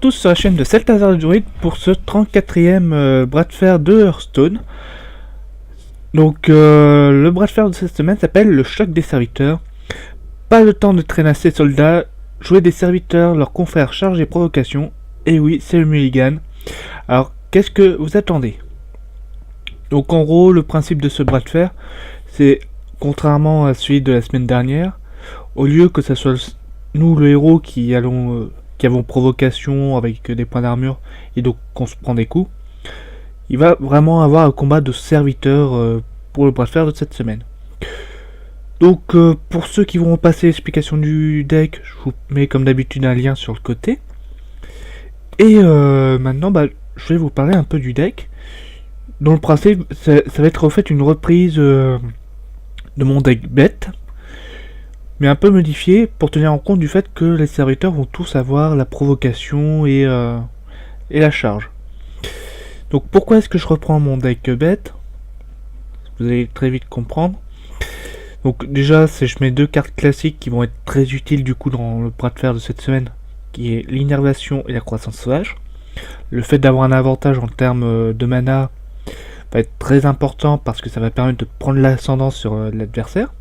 tous sur la chaîne de Celtazar Druid pour ce 34e bras de fer de Hearthstone. Donc le bras de fer de cette semaine s'appelle le choc des serviteurs. Pas le temps de traîner ses soldats, jouer des serviteurs, leurs confrères charge et provocation. Et oui, c'est le mulligan. Alors qu'est-ce que vous attendez? Donc en gros, le principe de ce bras de fer, c'est contrairement à celui de la semaine dernière, au lieu que ce soit nous le héros qui avons provocation avec des points d'armure et donc qu'on se prend des coups, il va vraiment avoir un combat de serviteurs pour le bras de fer de cette semaine. Donc pour ceux qui vont passer l'explication du deck, je vous mets comme d'habitude un lien sur le côté. Et maintenant je vais vous parler un peu du deck, dont le principe ça va être en fait une reprise de mon deck bête, mais un peu modifié pour tenir en compte du fait que les serviteurs vont tous avoir la provocation et la charge. Donc pourquoi est-ce que je reprends mon deck bête? Vous allez très vite comprendre. Donc déjà je mets deux cartes classiques qui vont être très utiles du coup dans le bras de fer de cette semaine, qui est l'innervation et la croissance sauvage. Le fait d'avoir un avantage en termes de mana va être très important parce que ça va permettre de prendre l'ascendant sur l'adversaire.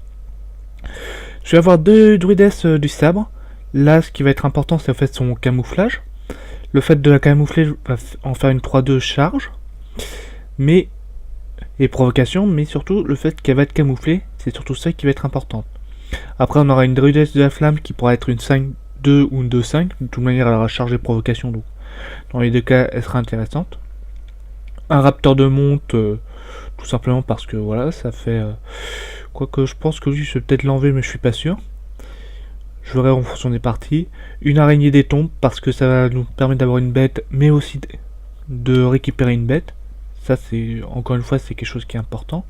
Je vais avoir deux druidesses du sabre. Là, ce qui va être important, c'est en fait son camouflage. Le fait de la camoufler va en faire une 3-2 charge, et provocation, mais surtout le fait qu'elle va être camouflée, c'est surtout ça qui va être important. Après, on aura une druidesse de la flamme qui pourra être une 5-2 ou une 2-5. De toute manière, elle aura charge et provocation, donc dans les deux cas, elle sera intéressante. Un raptor de monte, tout simplement parce que voilà, ça fait... quoique je pense que lui, je vais peut-être l'enlever, mais je suis pas sûr. Je verrai en fonction des parties. Une araignée des tombes, parce que ça va nous permettre d'avoir une bête, mais aussi de récupérer une bête. Ça, c'est encore une fois, c'est quelque chose qui est important.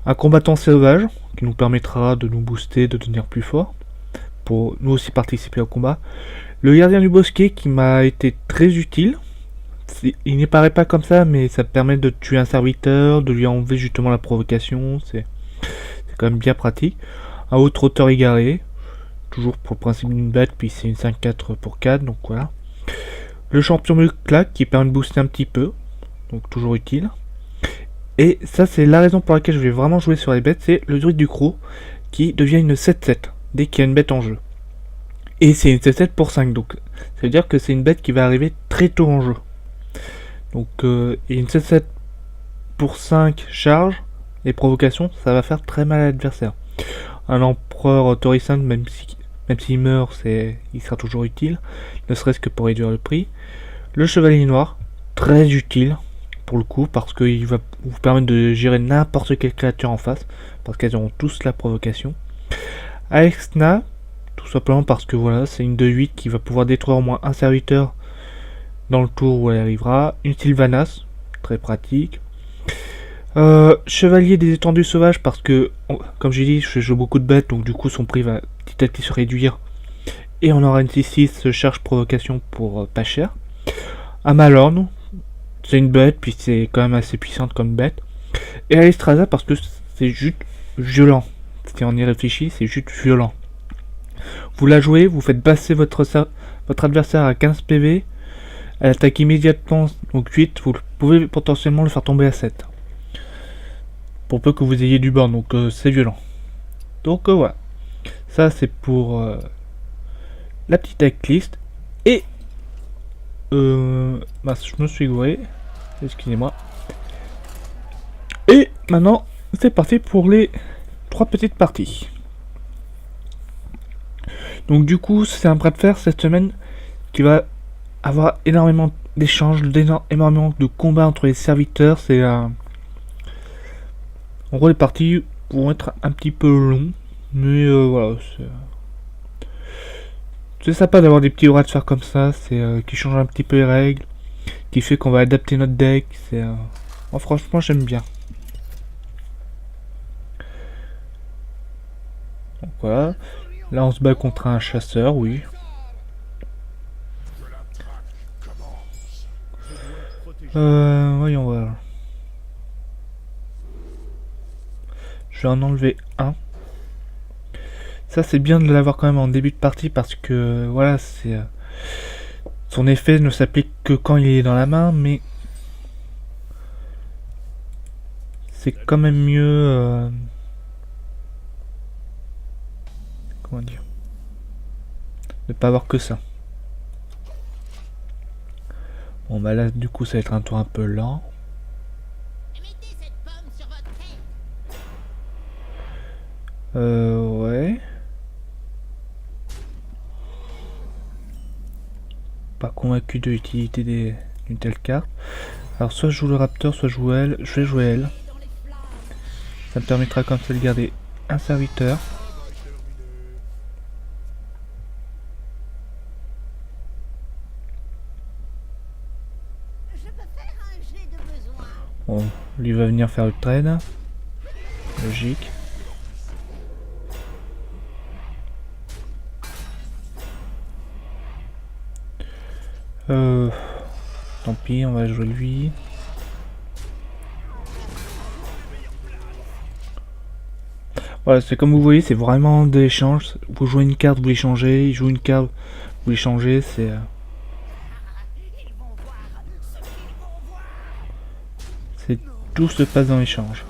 Un combattant sauvage, qui nous permettra de nous booster, de devenir plus fort, pour nous aussi participer au combat. Le gardien du bosquet, qui m'a été très utile. Il n'y paraît pas comme ça, mais ça permet de tuer un serviteur, de lui enlever justement la provocation. C'est quand même bien pratique. Un autre auteur égaré, toujours pour le principe d'une bête, puis c'est une 5-4 pour 4, donc voilà. Le champion de claque qui permet de booster un petit peu, donc toujours utile. Et ça, c'est la raison pour laquelle je vais vraiment jouer sur les bêtes, c'est le druide du croc qui devient une 7-7 dès qu'il y a une bête en jeu. Et c'est une 7-7 pour 5, donc ça veut dire que c'est une bête qui va arriver très tôt en jeu. Donc et une 7-7 pour 5 charge et provocation, ça va faire très mal à l'adversaire. Un empereur Torricin, même s'il meurt, il sera toujours utile, ne serait-ce que pour réduire le prix. Le chevalier noir, très utile pour le coup, parce qu'il va vous permettre de gérer n'importe quelle créature en face, parce qu'elles auront tous la provocation. Alexna, tout simplement parce que voilà, c'est une 2-8 qui va pouvoir détruire au moins un serviteur dans le tour où elle arrivera. Une Sylvanas, très pratique. Chevalier des étendues sauvages, parce que, comme j'ai dit, je joue beaucoup de bêtes, donc du coup son prix va petit à petit se réduire. Et on aura une 6-6 charge provocation pour pas cher. Amalorn, c'est une bête, puis c'est quand même assez puissante comme bête. Et Alistraza, parce que c'est juste violent. Si on y réfléchit, c'est juste violent. Vous la jouez, vous faites passer votre adversaire à 15 PV. Elle attaque immédiatement, donc 8, vous pouvez potentiellement le faire tomber à 7. Pour peu que vous ayez du burn, donc c'est violent. Donc voilà. Ça c'est pour la petite decklist. Et je me suis gouré. Excusez-moi. Et maintenant, c'est parti pour les 3 petites parties. Donc du coup, c'est un bras de fer cette semaine qui va avoir énormément d'échanges, énormément de combats entre les serviteurs. En gros, les parties vont être un petit peu longues, mais voilà, c'est sympa d'avoir des petits bras de fer comme ça, qui changent un petit peu les règles, qui fait qu'on va adapter notre deck. Moi, franchement, j'aime bien. Donc voilà, là on se bat contre un chasseur, oui. Voyons voir. Je vais en enlever un. Ça c'est bien de l'avoir quand même en début de partie parce que voilà, Son effet ne s'applique que quand il est dans la main, mais c'est quand même mieux... comment dire, de pas avoir que ça. Bon bah là du coup ça va être un tour un peu lent. Ouais. Pas convaincu de l'utilité d'une telle carte. Alors soit je joue le Raptor, soit je joue elle. Je vais jouer elle. Ça me permettra comme ça de garder un serviteur. Bon, lui va venir faire le trade. Logique. Tant pis, on va jouer lui. Voilà, c'est comme vous voyez, c'est vraiment des échanges. Vous jouez une carte, vous l'échangez. Il joue une carte, vous l'échangez. C'est... tout se passe dans l'échange.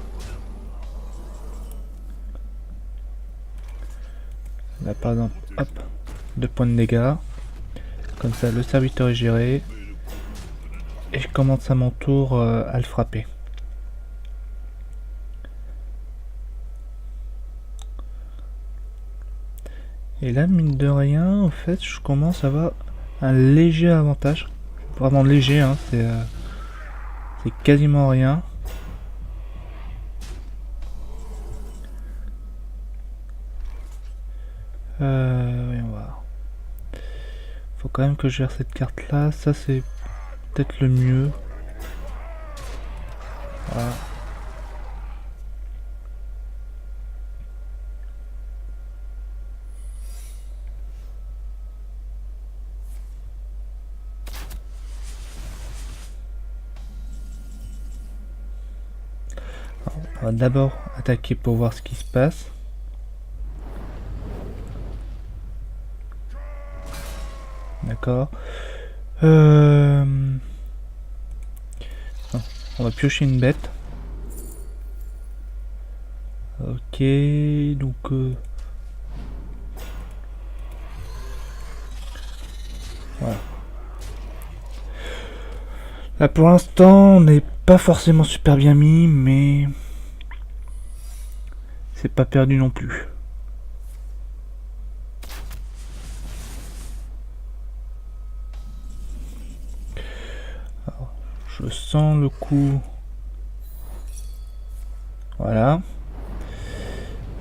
Là par exemple, hop, 2 points de dégâts. Comme ça le serviteur est géré. Et je commence à mon tour à le frapper. Et là mine de rien, en fait, je commence à avoir un léger avantage. Vraiment léger, hein, c'est quasiment rien. Voyons voir. Faut quand même que je gère cette carte là. Ça c'est peut-être le mieux. Voilà. Alors, on va d'abord attaquer pour voir ce qui se passe. D'accord. On va piocher une bête. Ok, donc... voilà. Là pour l'instant, on n'est pas forcément super bien mis, mais... c'est pas perdu non plus. Alors, je sens le coup. Voilà.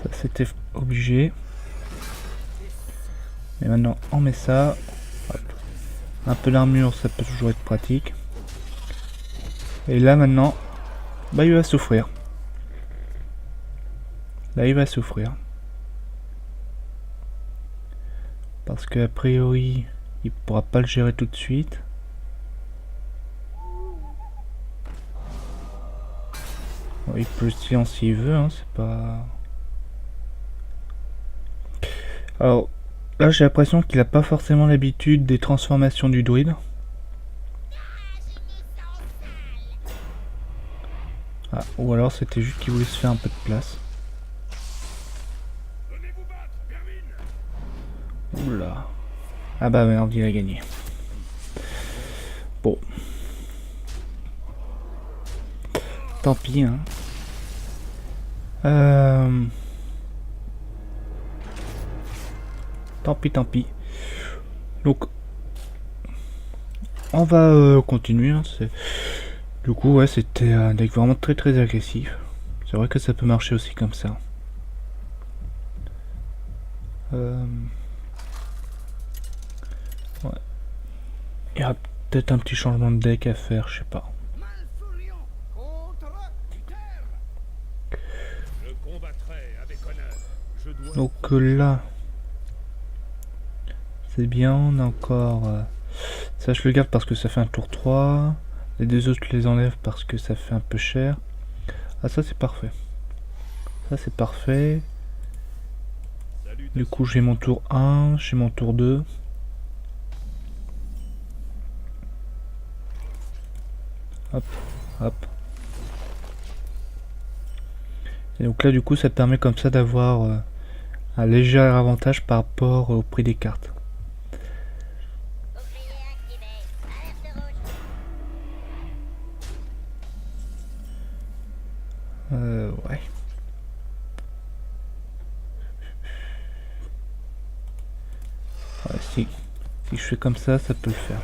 Ça c'était obligé. Et maintenant on met ça. Hop. Un peu d'armure, ça peut toujours être pratique. Et là maintenant, bah il va souffrir. Là il va souffrir. Parce que a priori, il pourra pas le gérer tout de suite. Bon, il peut le silencier s'il veut, hein, c'est pas... Alors, là j'ai l'impression qu'il a pas forcément l'habitude des transformations du druide. Ah, ou alors c'était juste qu'il voulait se faire un peu de place. Oula. Ah bah merde, il a gagné. Bon. Tant pis, hein. Tant pis, tant pis. Donc, on va continuer. Hein, du coup, ouais, c'était un deck vraiment très très agressif. C'est vrai que ça peut marcher aussi comme ça. Ouais. Il y a peut-être un petit changement de deck à faire, je sais pas. Donc là, c'est bien, on a encore... ça je le garde parce que ça fait un tour 3. Les deux autres je les enlève parce que ça fait un peu cher. Ah ça c'est parfait. Ça c'est parfait. Du coup j'ai mon tour 1, j'ai mon tour 2. Hop, hop. Et donc là du coup ça te permet comme ça d'avoir un léger avantage par rapport au prix des cartes. Ouais. Ouais, si je fais comme ça peut le faire.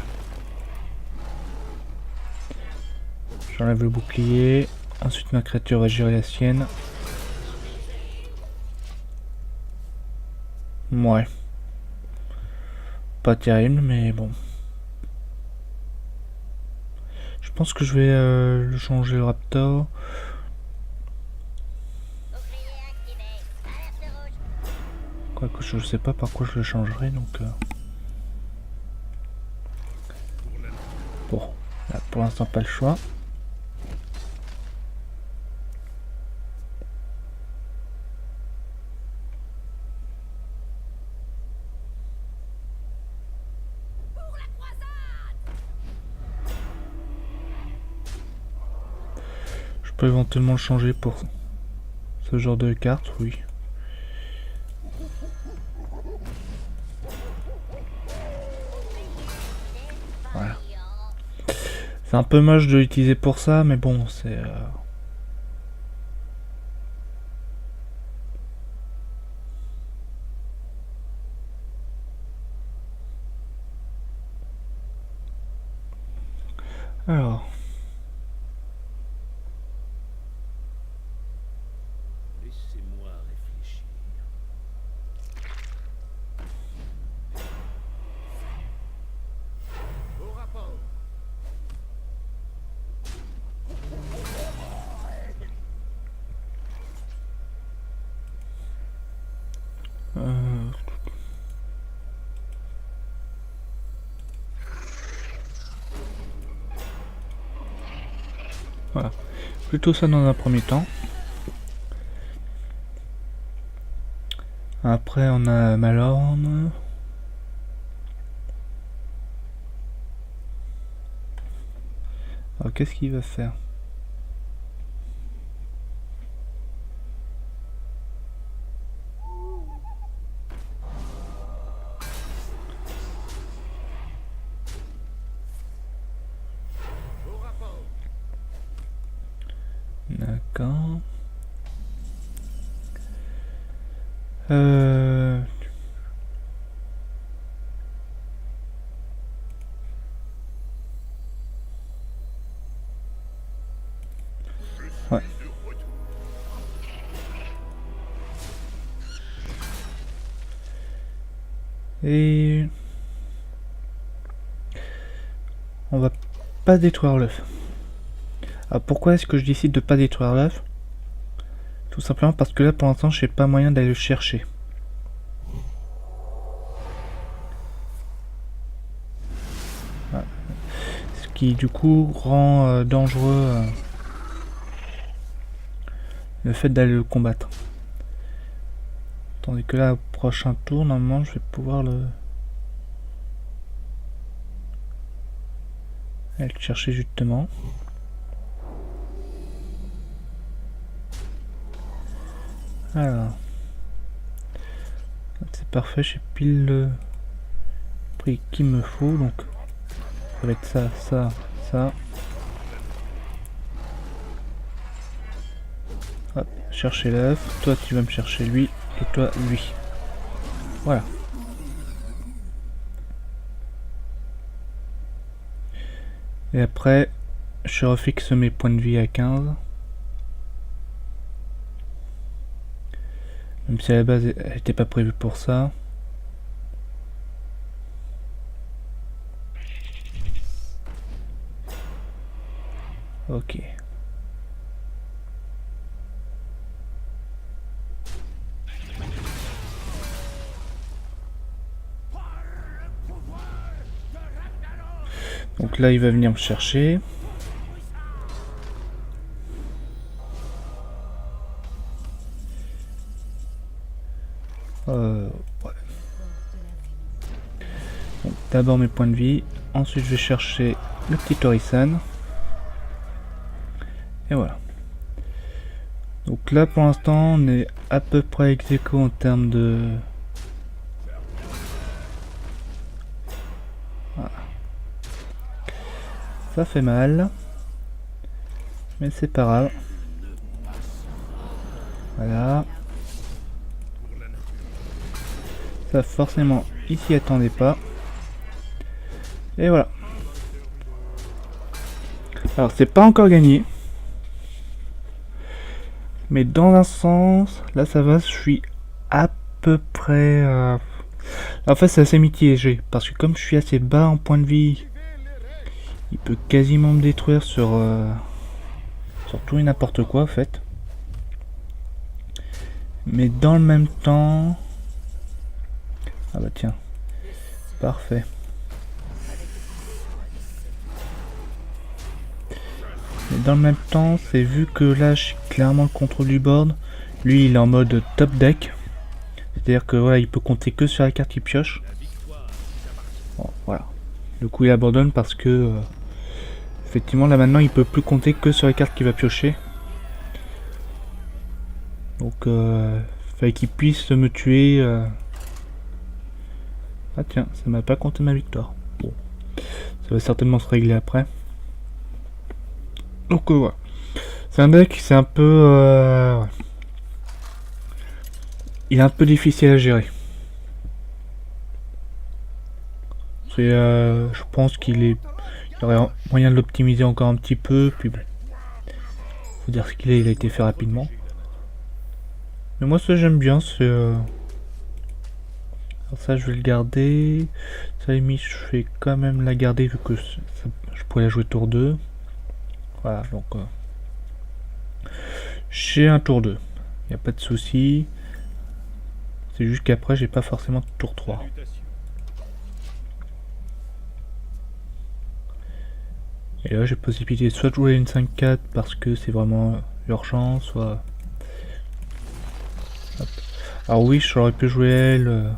J'enlève le bouclier. Ensuite ma créature va gérer la sienne. Ouais. Pas terrible, mais bon. Je pense que je vais le changer le Raptor. Quoique je sais pas par quoi je le changerai, donc... Bon, là pour l'instant pas le choix. Je peux éventuellement le changer pour ce genre de carte, oui. Voilà. C'est un peu moche de l'utiliser pour ça, mais bon, c'est... Alors... Laissez-moi réfléchir. Au rapport. Voilà. Plutôt ça dans un premier temps. Après on a Malorne. Alors qu'est-ce qu'il va faire? Au rapport. D'accord. Ouais. Et... on va pas détruire l'œuf. Alors pourquoi est-ce que je décide de pas détruire l'œuf? Tout simplement parce que là pour l'instant j'ai pas moyen d'aller le chercher. Voilà. Ce qui du coup rend dangereux le fait d'aller le combattre. Tandis que là au prochain tour normalement je vais pouvoir aller le chercher justement. Alors, c'est parfait, j'ai pile le prix qu'il me faut, donc ça va être ça, ça, ça. Hop, chercher l'œuf, toi tu vas me chercher lui, et toi lui. Voilà. Et après, je refixe mes points de vie à 15. Même si à la base elle n'était pas prévue pour ça. Ok. Donc là il va venir me chercher. Ouais. D'abord mes points de vie, ensuite je vais chercher le petit Torisan. Et voilà. Donc là pour l'instant on est à peu près ex aequo en termes de... Voilà. Ça fait mal. Mais c'est pas grave. Voilà. Ça forcément il s'y attendait pas. Et voilà. Alors c'est pas encore gagné. Mais dans un sens, là ça va, je suis à peu près... En fait c'est assez mitigé, parce que comme je suis assez bas en point de vie, il peut quasiment me détruire sur tout et n'importe quoi en fait. Mais dans le même temps... Ah bah tiens, parfait. Mais dans le même temps, c'est vu que là j'ai clairement le contrôle du board, lui il est en mode top deck. C'est-à-dire que voilà, il peut compter que sur la carte qu'il pioche. Bon, voilà. Du coup il abandonne parce que effectivement là maintenant il peut plus compter que sur les cartes qu'il va piocher. Donc fallait qu'il puisse me tuer. Ah tiens, ça m'a pas compté ma victoire. Bon, ça va certainement se régler après. Donc voilà. C'est un deck, c'est un peu... ouais. Il est un peu difficile à gérer. C'est, je pense il y aurait moyen de l'optimiser encore un petit peu. Puis bon, faut dire ce qu'il est, il a été fait rapidement. Mais moi ça j'aime bien, c'est... Alors ça je vais le garder. Ça limite je vais quand même la garder vu que je pourrais la jouer tour 2. Voilà, donc... j'ai un tour 2. Il n'y a pas de souci. C'est juste qu'après j'ai pas forcément tour 3. Et là j'ai possibilité soit de jouer une 5-4 parce que c'est vraiment urgent, soit... Hop. Alors oui, j'aurais pu jouer elle.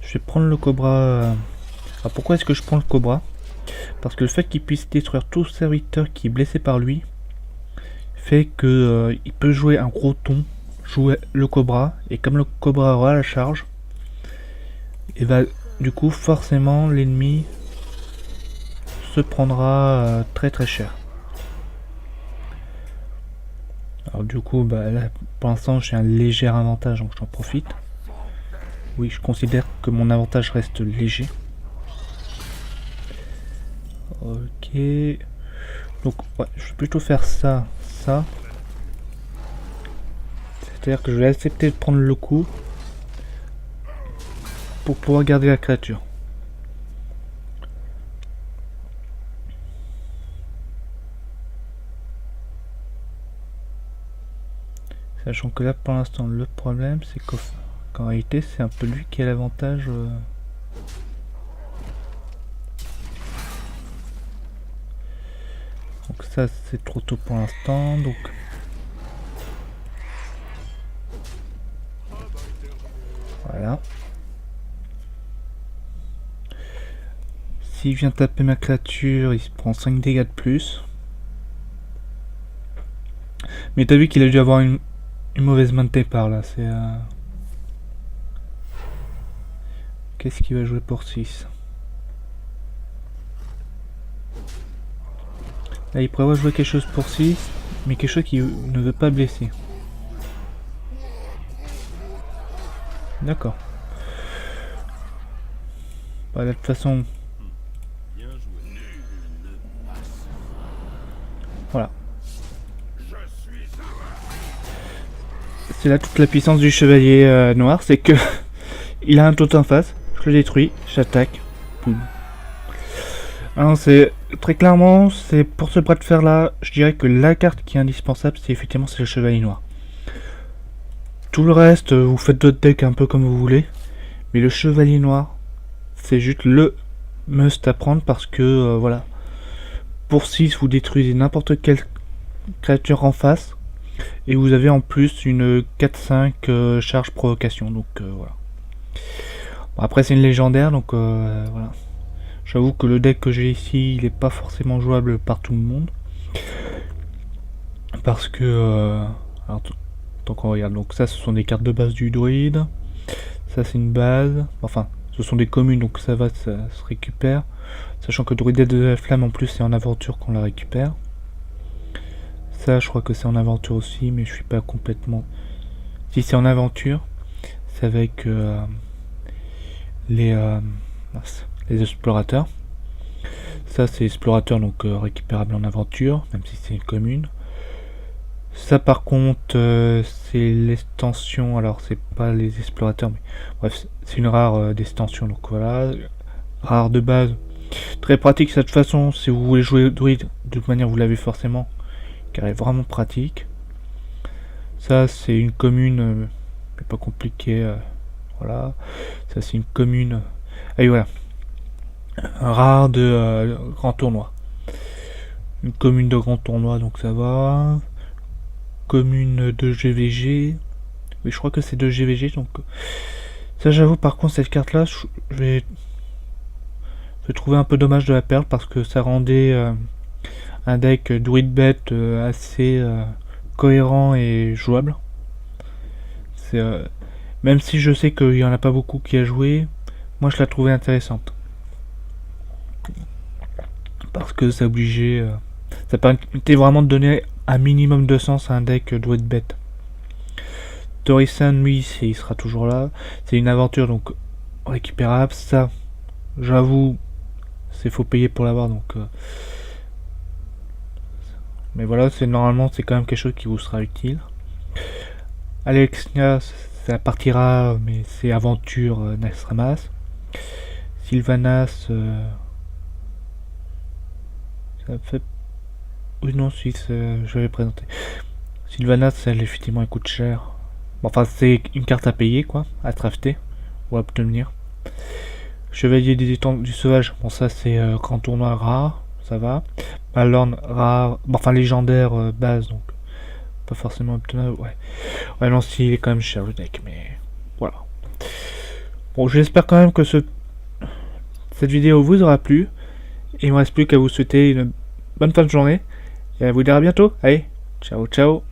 Je vais prendre le Cobra. Alors pourquoi est-ce que je prends le Cobra? Parce que le fait qu'il puisse détruire tout serviteur qui est blessé par lui fait que il peut jouer un gros ton, jouer le Cobra, et comme le Cobra aura la charge, et va du coup forcément l'ennemi se prendra très très cher. Alors du coup bah là pour l'instant j'ai un léger avantage donc j'en profite. Oui, je considère que mon avantage reste léger. Ok. Donc ouais, je vais plutôt faire ça, ça. C'est-à-dire que je vais accepter de prendre le coup pour pouvoir garder la créature. Sachant que là pour l'instant le problème c'est qu'en réalité c'est un peu lui qui a l'avantage. Donc ça c'est trop tôt pour l'instant, donc voilà. S'il vient taper ma créature, il se prend 5 dégâts de plus. Mais t'as vu qu'il a dû avoir une mauvaise main de départ là, c'est... Qu'est-ce qu'il va jouer pour 6? Là il prévoit jouer quelque chose pour 6, mais quelque chose qui ne veut pas blesser. D'accord. Bah, de toute façon... Voilà. C'est là toute la puissance du chevalier noir, c'est que il a un totem en face, je le détruis, j'attaque, boum. Alors c'est très clairement, c'est pour ce bras de fer là, je dirais que la carte qui est indispensable, c'est effectivement le chevalier noir. Tout le reste, vous faites d'autres decks un peu comme vous voulez, mais le chevalier noir, c'est juste le must à prendre parce que voilà, pour 6 vous détruisez n'importe quelle créature en face. Et vous avez en plus une 4-5 charge provocation, donc voilà. Bon, après c'est une légendaire, donc voilà. J'avoue que le deck que j'ai ici, il n'est pas forcément jouable par tout le monde. parce que alors, donc on regarde, donc ça ce sont des cartes de base du druide, ça c'est une base, enfin ce sont des communes donc ça va, ça se récupère, sachant que druide de la flamme en plus c'est en aventure qu'on la récupère. Ça je crois que c'est en aventure aussi, mais je suis pas complètement, si c'est en aventure c'est avec les explorateurs. Ça c'est explorateur, donc récupérable en aventure, même si c'est une commune. Ça par contre c'est l'extension, alors c'est pas les explorateurs, mais bref c'est une rare d'extension, donc voilà, rare de base, très pratique. De toute façon si vous voulez jouer druide, de toute manière vous l'avez forcément, car elle est vraiment pratique. Ça c'est une commune, mais pas compliqué, voilà, ça c'est une commune, et voilà, un rare de grand tournoi, une commune de grand tournoi, donc ça va. Commune de GVG, oui je crois que c'est de GVG, donc ça j'avoue. Par contre cette carte là je vais trouver un peu dommage de la perdre, parce que ça rendait un deck druide bête assez cohérent et jouable. C'est même si je sais qu'il y en a pas beaucoup qui a joué, moi je la trouvais intéressante, parce que ça obligeait, ça permettait vraiment de donner un minimum de sens à un deck druide bête. Torisan, lui, il sera toujours là. C'est une aventure donc récupérable. Ça, j'avoue, c'est faut payer pour l'avoir, donc. Mais voilà, c'est normalement c'est quand même quelque chose qui vous sera utile. Alexia, ça partira, mais c'est aventure Naxxramas. Sylvanas, ça fait. Oui, non, si, je vais présenter. Sylvanas, elle effectivement elle coûte cher. Bon, enfin, c'est une carte à payer, quoi, à drafter ou à obtenir. Chevalier du sauvage, bon, ça c'est grand tournoi rare, ça va. Malorn rare, bon, enfin légendaire base, donc pas forcément obtenable, ouais. Ouais, non, si, il est quand même cher le deck, mais voilà. Bon, j'espère quand même que cette vidéo vous aura plu. Et il ne me reste plus qu'à vous souhaiter une bonne fin de journée. Et à vous dire à bientôt. Allez, ciao, ciao.